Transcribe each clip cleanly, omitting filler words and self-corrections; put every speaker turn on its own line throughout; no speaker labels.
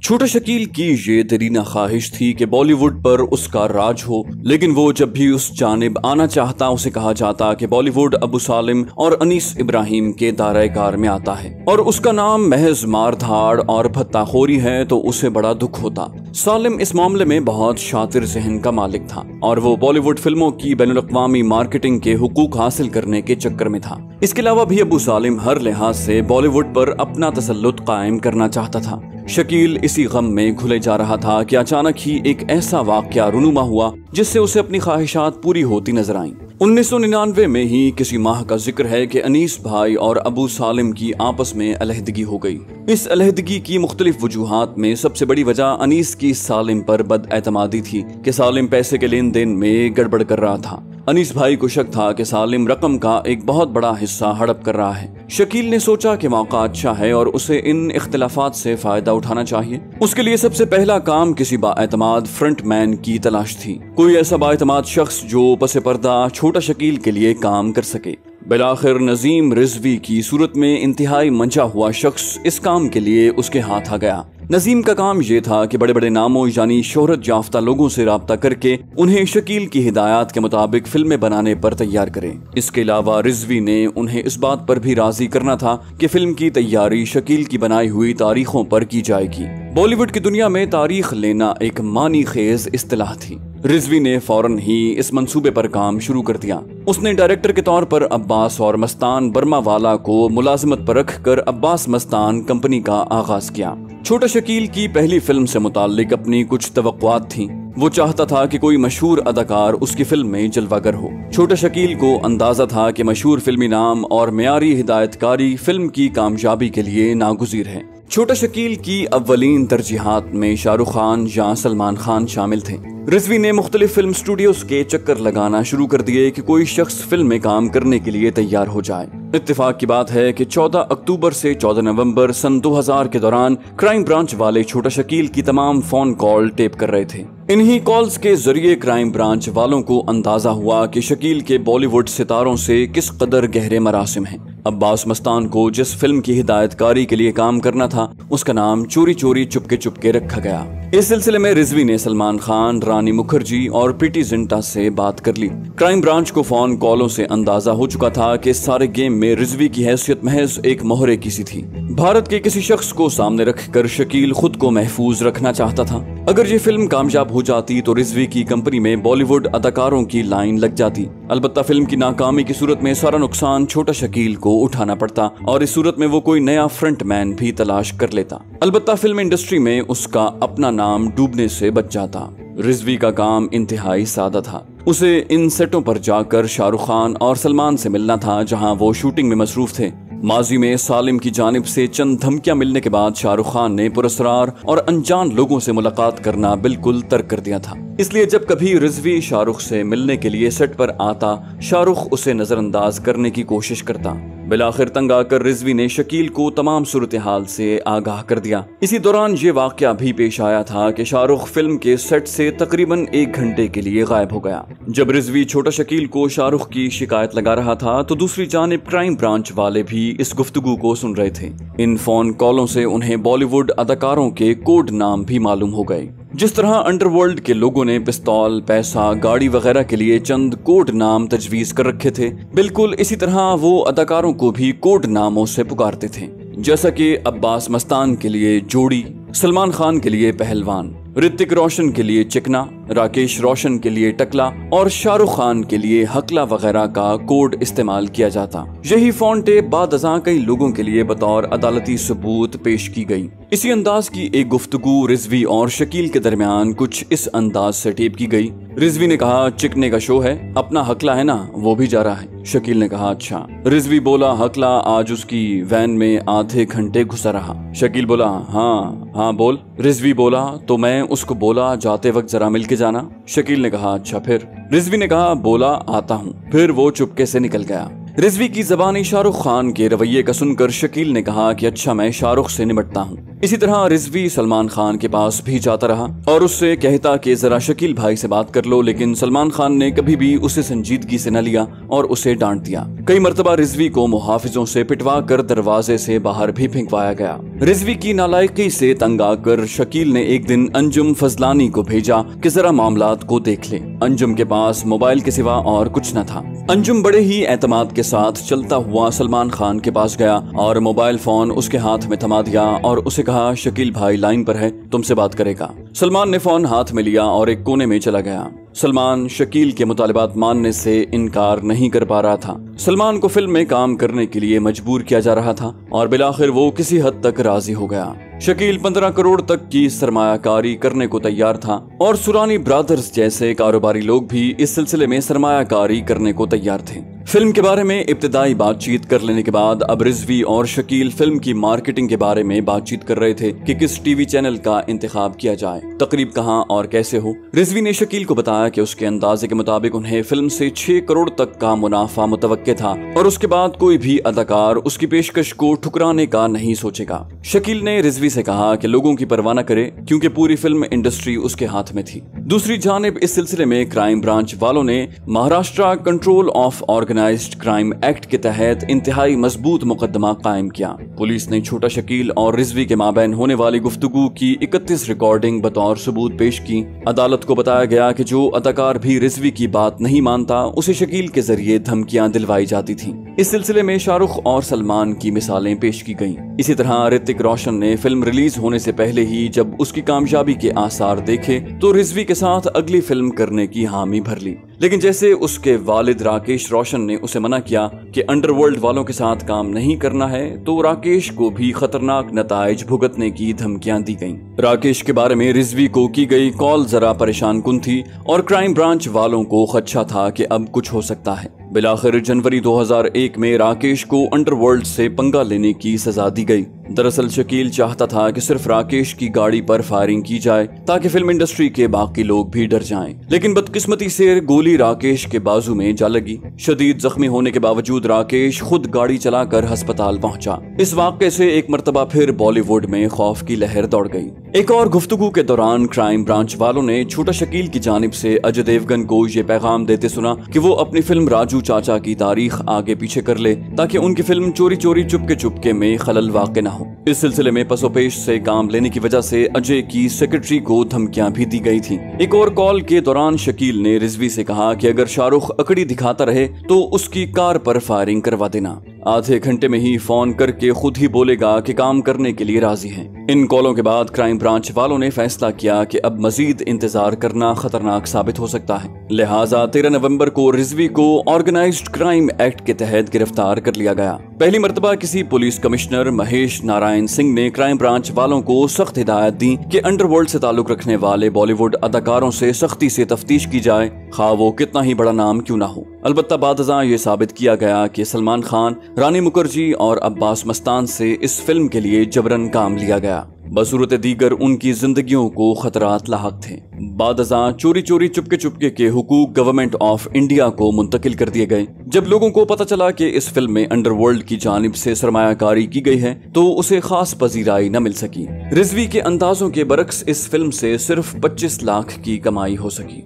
छोटा शकील की ये दरीना ख्वाहिश थी कि बॉलीवुड पर उसका राज हो, लेकिन वो जब भी उस जानिब आना चाहता उसे कहा जाता कि बॉलीवुड अबू सालिम और अनीस इब्राहिम के दायरे कार में आता है और उसका नाम महज मारधाड़ और भत्ताखोरी है, तो उसे बड़ा दुख होता। सालिम इस मामले में बहुत शातिर ज़हन का मालिक था और वो बॉलीवुड फिल्मों की बैनुल-अक़वामी मार्केटिंग के हुकूक हासिल करने के चक्कर में था। इसके अलावा भी अबू सालिम हर लिहाज से बॉलीवुड पर अपना तसल्लुत कायम करना चाहता था। शकील इसी गम में घुले जा रहा था कि अचानक ही एक ऐसा वाक़या रूनुमा हुआ जिससे उसे अपनी ख्वाहिशात पूरी होती नजर आईं। 1999 में ही किसी माह का जिक्र है कि अनीस भाई और अबू सालिम की आपस में अलहदगी हो गई। इस अलहदगी की मुख्तलिफ वजूहात में सबसे बड़ी वजह अनीस की सालिम पर बदएतमादी थी कि सालिम पैसे के लेन देन में गड़बड़ कर रहा था। अनीस भाई को शक था कि सालिम रकम का एक बहुत बड़ा हिस्सा हड़प कर रहा है। शकील ने सोचा कि मौका अच्छा है और उसे इन इख्तिलाफात से फायदा उठाना चाहिए। उसके लिए सबसे पहला काम किसी बाएतमाद फ्रंटमैन की तलाश थी, कोई ऐसा बाएतमाद शख्स जो पसे पर्दा छोटा शकील के लिए काम कर सके। बिलाखिर नजीम रिजवी की सूरत में इंतहाई मंचा हुआ शख्स इस काम के लिए उसके हाथ आ गया। नजीम का काम यह था कि बड़े बड़े नामों यानी शोहरत याफ्ता लोगों से राब्ता करके उन्हें शकील की हिदायत के मुताबिक फिल्में बनाने पर तैयार करें। इसके अलावा रिजवी ने उन्हें इस बात पर भी राजी करना था कि फिल्म की तैयारी शकील की बनाई हुई तारीखों पर की जाएगी। बॉलीवुड की दुनिया में तारीख लेना एक मानी खेज इस्तिलाह थी। रिजवी ने फौरन ही इस मंसूबे पर काम शुरू कर दिया। उसने डायरेक्टर के तौर पर अब्बास और मस्तान बर्मावाला को मुलाजिमत पर रखकर अब्बास मस्तान कंपनी का आगाज किया। छोटा शकील की पहली फिल्म से मुताल्लिक अपनी कुछ तवक्कुआत थीं। वो चाहता था कि कोई मशहूर अदाकार उसकी फिल्म में जलवागर हो। छोटा शकील को अंदाजा था कि मशहूर फिल्मी नाम और मेयारी हिदायतकारी फिल्म की कामयाबी के लिए नागुज़ीर है। छोटा शकील की अव्वलीन तरजीहात में शाहरुख खान या सलमान खान शामिल थे। रिजवी ने मुख्तलिफ फिल्म स्टूडियोज के चक्कर लगाना शुरू कर दिए कि कोई शख्स फिल्म में काम करने के लिए तैयार हो जाए। इत्तेफाक की बात है कि 14 अक्टूबर से 14 नवंबर सन 2000 के दौरान क्राइम ब्रांच वाले छोटा शकील की तमाम फोन कॉल टेप कर रहे थे। इन्हीं कॉल्स के जरिए क्राइम ब्रांच वालों को अंदाजा हुआ कि शकील के बॉलीवुड सितारों से किस कदर गहरे मरासिम हैं। अब्बास मस्तान को जिस फिल्म की हिदायतकारी के लिए काम करना था उसका नाम चोरी चोरी चुपके चुपके रखा गया। इस सिलसिले में रिजवी ने सलमान खान, रानी मुखर्जी और प्रीति जिंटा से बात कर ली। क्राइम ब्रांच को फोन कॉलों से अंदाजा हो चुका था कि इस सारे गेम में रिजवी की हैसियत महज एक मोहरे की सी थी। भारत के किसी शख्स को सामने रखकर शकील खुद को महफूज रखना चाहता था। अगर ये फिल्म कामयाब हो जाती तो रिजवी की कंपनी में बॉलीवुड अदाकारों की लाइन लग जाती। अलबत्ता फिल्म की नाकामी की सूरत में सारा नुकसान छोटा शकील को उठाना पड़ता और इस सूरत में वो कोई नया फ्रंटमैन भी तलाश कर लेता। अलबत्ता फिल्म इंडस्ट्री में उसका अपना नाम डूबने से बच जाता। रिजवी का काम इंतहाई सादा था। उसे इन सेटों पर जाकर शाहरुख खान और सलमान से मिलना था जहां वो शूटिंग में मसरूफ थे। माजी में सालिम की जानिब से चंद धमकियां मिलने के बाद शाहरुख खान ने पुरस्कार और अनजान लोगों से मुलाकात करना बिल्कुल तर्क कर दिया था। इसलिए जब कभी रिजवी शाहरुख से मिलने के लिए सेट पर आता, शाहरुख उसे नजरअंदाज करने की कोशिश करता। बिलाखिर तंग आकर रिजवी ने शकील को तमाम सूरत हाल से आगाह कर दिया। इसी दौरान ये वाकया भी पेश आया था कि शाहरुख फिल्म के सेट से तकरीबन 1 घंटे के लिए गायब हो गया। जब रिजवी छोटा शकील को शाहरुख की शिकायत लगा रहा था तो दूसरी जानिब क्राइम ब्रांच वाले भी इस गुफ्तगू को सुन रहे थे। इन फोन कॉलों से उन्हें बॉलीवुड अदाकारों के कोड नाम भी मालूम हो गए। जिस तरह अंडरवर्ल्ड के लोगों ने पिस्तौल, पैसा, गाड़ी वगैरह के लिए चंद कोड नाम तजवीज कर रखे थे, बिल्कुल इसी तरह वो अदाकारों को भी कोड नामों से पुकारते थे। जैसा कि अब्बास मस्तान के लिए जोड़ी, सलमान खान के लिए पहलवान, ऋतिक रोशन के लिए चिकना, राकेश रोशन के लिए टकला और शाहरुख खान के लिए हकला वगैरह का कोड इस्तेमाल किया जाता। यही फोन टेप बाद अज़ां कई लोगों के लिए बतौर अदालती सबूत पेश की गई। इसी अंदाज की एक गुफ्तगू रिजवी और शकील के दरमियान कुछ इस अंदाज से टेप की गई। रिजवी ने कहा, चिकने का शो है, अपना हकला है ना, वो भी जा रहा है। शकील ने कहा, अच्छा। रिजवी बोला, हकला आज उसकी वैन में आधे घंटे घुसा रहा। शकील बोला, हाँ बोल। रिजवी बोला, तो मैं उसको बोला जाते वक्त जरा मिल के जाना। शकील ने कहा, अच्छा फिर? रिजवी ने कहा, बोला आता हूँ। फिर वो चुपके से निकल गया। रिजवी की ज़बानी शाहरुख खान के रवैये का सुनकर शकील ने कहा कि अच्छा मैं शाहरुख से निपटता हूँ। इसी तरह रिजवी सलमान खान के पास भी जाता रहा और उससे कहता कि जरा शकील भाई से बात कर लो, लेकिन सलमान खान ने कभी भी उसे संजीदगी से न लिया और उसे डांट दिया। कई मर्तबा रिजवी को मुहाफिजों से पिटवा कर दरवाजे से बाहर भी फेंकवाया गया। रिजवी की नालायकी से तंग आकर शकील ने एक दिन अंजुम फजलानी को भेजा कि जरा मामलात को देख ले। अंजुम के पास मोबाइल के सिवा और कुछ न था। अंजुम बड़े ही एतमाद के साथ चलता हुआ सलमान खान के पास गया और मोबाइल फोन उसके हाथ में थमा दिया और उसे कहा, शकील भाई लाइन पर है, तुमसे बात करेगा। सलमान ने फोन हाथ में लिया और एक कोने में चला गया। सलमान शकील के मुतालिबात मानने से इनकार नहीं कर पा रहा था। सलमान को फिल्म में काम करने के लिए मजबूर किया जा रहा था और बिलाखिर वो किसी हद तक राजी हो गया। शकील 15 करोड़ तक की सरमायाकारी करने को तैयार था और सुरानी ब्रदर्स जैसे कारोबारी लोग भी इस सिलसिले में सरमायाकारी करने को तैयार थे। फिल्म के बारे में इब्तिदाई बातचीत कर लेने के बाद अब रिजवी और शकील फिल्म की मार्केटिंग के बारे में बातचीत कर रहे थे कि किस टीवी चैनल का इंतखाब किया जाए, तकरीब कहां और कैसे हो। रिजवी ने शकील को बताया कि उसके अंदाजे के मुताबिक उन्हें फिल्म से 6 करोड़ तक का मुनाफा मुतवक्के था और उसके बाद कोई भी अदाकार उसकी पेशकश को ठुकराने का नहीं सोचेगा। शकील ने रिजवी से कहा कि लोगों की परवाह न करे क्योंकि पूरी फिल्म इंडस्ट्री उसके हाथ में थी। दूसरी जानिब इस सिलसिले में क्राइम ब्रांच वालों ने Maharashtra control of organised crime act के तहत इंतहाई मजबूत मुकदमा कायम किया। पुलिस ने छोटा शकील और रिजवी के माबैन होने वाली गुफ्तगू की 31 रिकॉर्डिंग बतौर सबूत पेश की। अदालत को बताया गया कि जो अदाकार भी रिजवी की बात नहीं मानता उसे शकील के जरिए धमकियां दिलवाई जाती थीं। इस सिलसिले में शाहरुख और सलमान की मिसालें पेश की गईं। इसी तरह ऋतिक रोशन ने फिल्म रिलीज होने से पहले ही जब उसकी कामयाबी के आसार देखे तो रिजवी के साथ अगली फिल्म करने की हामी भर ली। लेकिन जैसे उसके वालिद राकेश रोशन ने उसे मना किया कि अंडरवर्ल्ड वालों के साथ काम नहीं करना है, तो राकेश को भी खतरनाक नताइज भुगतने की धमकियां दी गईं। राकेश के बारे में रिजवी को की गई कॉल जरा परेशान कुन थी और क्राइम ब्रांच वालों को खदशा था कि अब कुछ हो सकता है। बिलाखिर जनवरी 2001 में राकेश को अंडरवर्ल्ड से पंगा लेने की सजा दी गई। दरअसल शकील चाहता था कि सिर्फ राकेश की गाड़ी पर फायरिंग की जाए ताकि फिल्म इंडस्ट्री के बाकी लोग भी डर जाएं। लेकिन बदकिस्मती से गोली राकेश के बाजू में जा लगी। शदीद जख्मी होने के बावजूद राकेश खुद गाड़ी चलाकर अस्पताल पहुंचा। इस वाक़े से एक मर्तबा फिर बॉलीवुड में खौफ की लहर दौड़ गई। एक और गुफ्तगू के दौरान क्राइम ब्रांच वालों ने छोटा शकील की जानिब से अजय देवगन को ये पैगाम देते सुना कि वो अपनी फिल्म राजू चाचा की तारीख आगे पीछे कर ले ताकि उनकी फिल्म चोरी चोरी चुपके चुपके में खलल वाक़ न हो। इस सिलसिले में पसोपेश से काम लेने की वजह से अजय की सेक्रेटरी को धमकियां भी दी गई थी। एक और कॉल के दौरान शकील ने रिजवी से कहा कि अगर शाहरुख अकड़ी दिखाता रहे तो उसकी कार पर फायरिंग करवा देना। आधे घंटे में ही फोन करके खुद ही बोलेगा कि काम करने के लिए राजी हैं। इन कॉलों के बाद क्राइम ब्रांच वालों ने फैसला किया कि अब मजीद इंतजार करना खतरनाक साबित हो सकता है। लिहाजा 13 नवंबर को रिजवी को ऑर्गेनाइज्ड क्राइम एक्ट के तहत गिरफ्तार कर लिया गया। पहली मर्तबा किसी पुलिस कमिश्नर महेश नारायण सिंह ने क्राइम ब्रांच वालों को सख्त हिदायत दी कि अंडरवर्ल्ड से ताल्लुक रखने वाले बॉलीवुड अदाकारों से सख्ती से तफ्तीश की जाए, खा वो कितना ही बड़ा नाम क्यों ना हो। अलबत्ता बादज़ां ये साबित किया गया कि सलमान खान, रानी मुखर्जी और अब्बास मस्तान से इस फिल्म के लिए जबरन काम लिया गया। बसूरत दीगर उनकी जिंदगियों को खतरात लाहक थे। बादज़ां चोरी चोरी चुपके चुपके के हुकूक गवर्नमेंट ऑफ इंडिया को मुंतकिल कर दिए गए। जब लोगों को पता चला कि इस फिल्म में अंडरवर्ल्ड की जानिब से सरमायाकारी की गई है तो उसे खास पजीराई न मिल सकी। रिजवी के अंदाजों के बरक्स इस फिल्म से सिर्फ 25 लाख की कमाई हो सकी।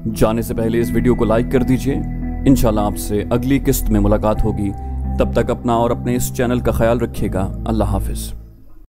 जाने से पहले इस वीडियो को लाइक कर दीजिए। इंशाल्लाह आपसे अगली किस्त में मुलाकात होगी। तब तक अपना और अपने इस चैनल का ख्याल रखिएगा। अल्लाह हाफिज।